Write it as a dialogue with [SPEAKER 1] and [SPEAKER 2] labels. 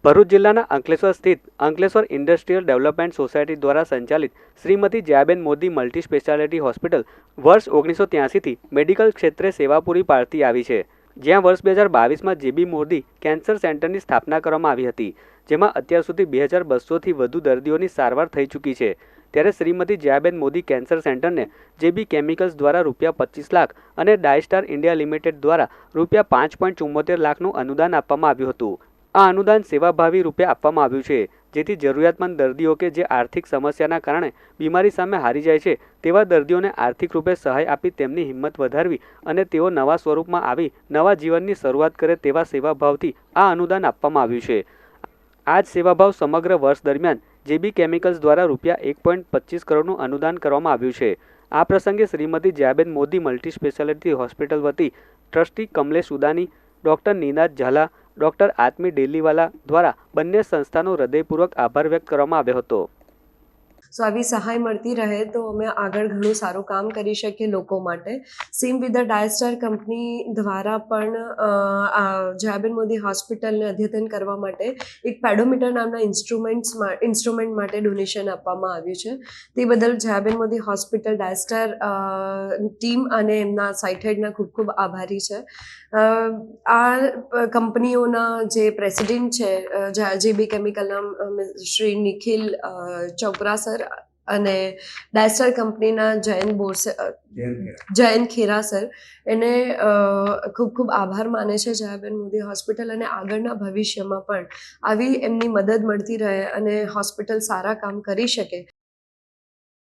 [SPEAKER 1] ભરૂચ જિલ્લાના અંકલેશ્વર સ્થિત Ankleshwar industrial development society દ્વારા સંચાલિત Shrimati Jayaben Modi multi speciality hospital વર્ષ 1983થી મેડિકલ ક્ષેત્રે સેવા પૂરી પાડતી આવી છે, જ્યાં વર્ષ 2022માં જેબી મોદી કેન્સર સેન્ટરની સ્થાપના કરવામાં આવી હતી, જેમાં અત્યાર સુધી 2200થી વધુ દર્દીઓની સારવાર થઈ ચૂકી છે। ત્યારે શ્રીમતી જયાબેન મોદી કેન્સર સેન્ટરને જેબી કેમિકલ્સ દ્વારા ₹25 લાખ અને ડાયસ્ટાર ઇન્ડિયા લિમિટેડ દ્વારા ₹5.74 લાખનું અનુદાન આપવામાં આવ્યું હતું। આ અનુદાન સેવાભાવી રૂપે આપવામાં આવ્યું છે, જેથી જરૂરિયાતમંદ દર્દીઓ કે જે આર્થિક સમસ્યાના કારણે બીમારી સામે હારી જાય છે તેવા દર્દીઓને આર્થિક રૂપે સહાય આપી તેમની હિંમત વધારવી અને તેઓ નવા સ્વરૂપમાં આવી નવા જીવનની શરૂઆત કરે તેવા સેવાભાવથી આ અનુદાન આપવામાં આવ્યું છે। આ જ સેવાભાવ સમગ્ર વર્ષ દરમિયાન જેબી કેમિકલ્સ દ્વારા ₹1.25 કરોડનું અનુદાન કરવામાં આવ્યું છે। આ પ્રસંગે Shrimati Jayaben Modi multi speciality hospital વતી trustee Kamlesh Udani, doctor Ninad Jhala, doctor Atmi Deliwala દ્વારા બંને સંસ્થાનો હૃદયપૂર્વક આભાર વ્યક્ત કરવામાં આવ્યો હતો।
[SPEAKER 2] સો આવી સહાય મળતી રહે તો અમે આગળ ઘણું સારું કામ કરી શકીએ લોકો માટે। સેમ વિથ ધ ડાયસ્ટાર કંપની દ્વારા પણ જયાબેન મોદી હોસ્પિટલને અદ્યતન કરવા માટે એક પેડોમીટર નામના ઇન્સ્ટ્રુમેન્ટ માટે ડોનેશન આપવામાં આવ્યું છે। તે બદલ જયાબેન મોદી હોસ્પિટલ ડાયસ્ટાર ટીમ અને એમના સાઇટ હેડના ખૂબ ખૂબ આભારી છે। આ કંપનીઓના જે પ્રેસિડેન્ટ છે જેબી કેમિકલના શ્રી નિખિલ ચોપરા સર અને ડાયસ્ટાર કંપનીના જયંત ખેરા સર એને ખૂબ ખૂબ આભાર માને છે જયાબેન મોદી હોસ્પિટલ, અને આગળના ભવિષ્યમાં પણ આવી એમની મદદ મળતી રહે અને હોસ્પિટલ સારા કામ કરી શકે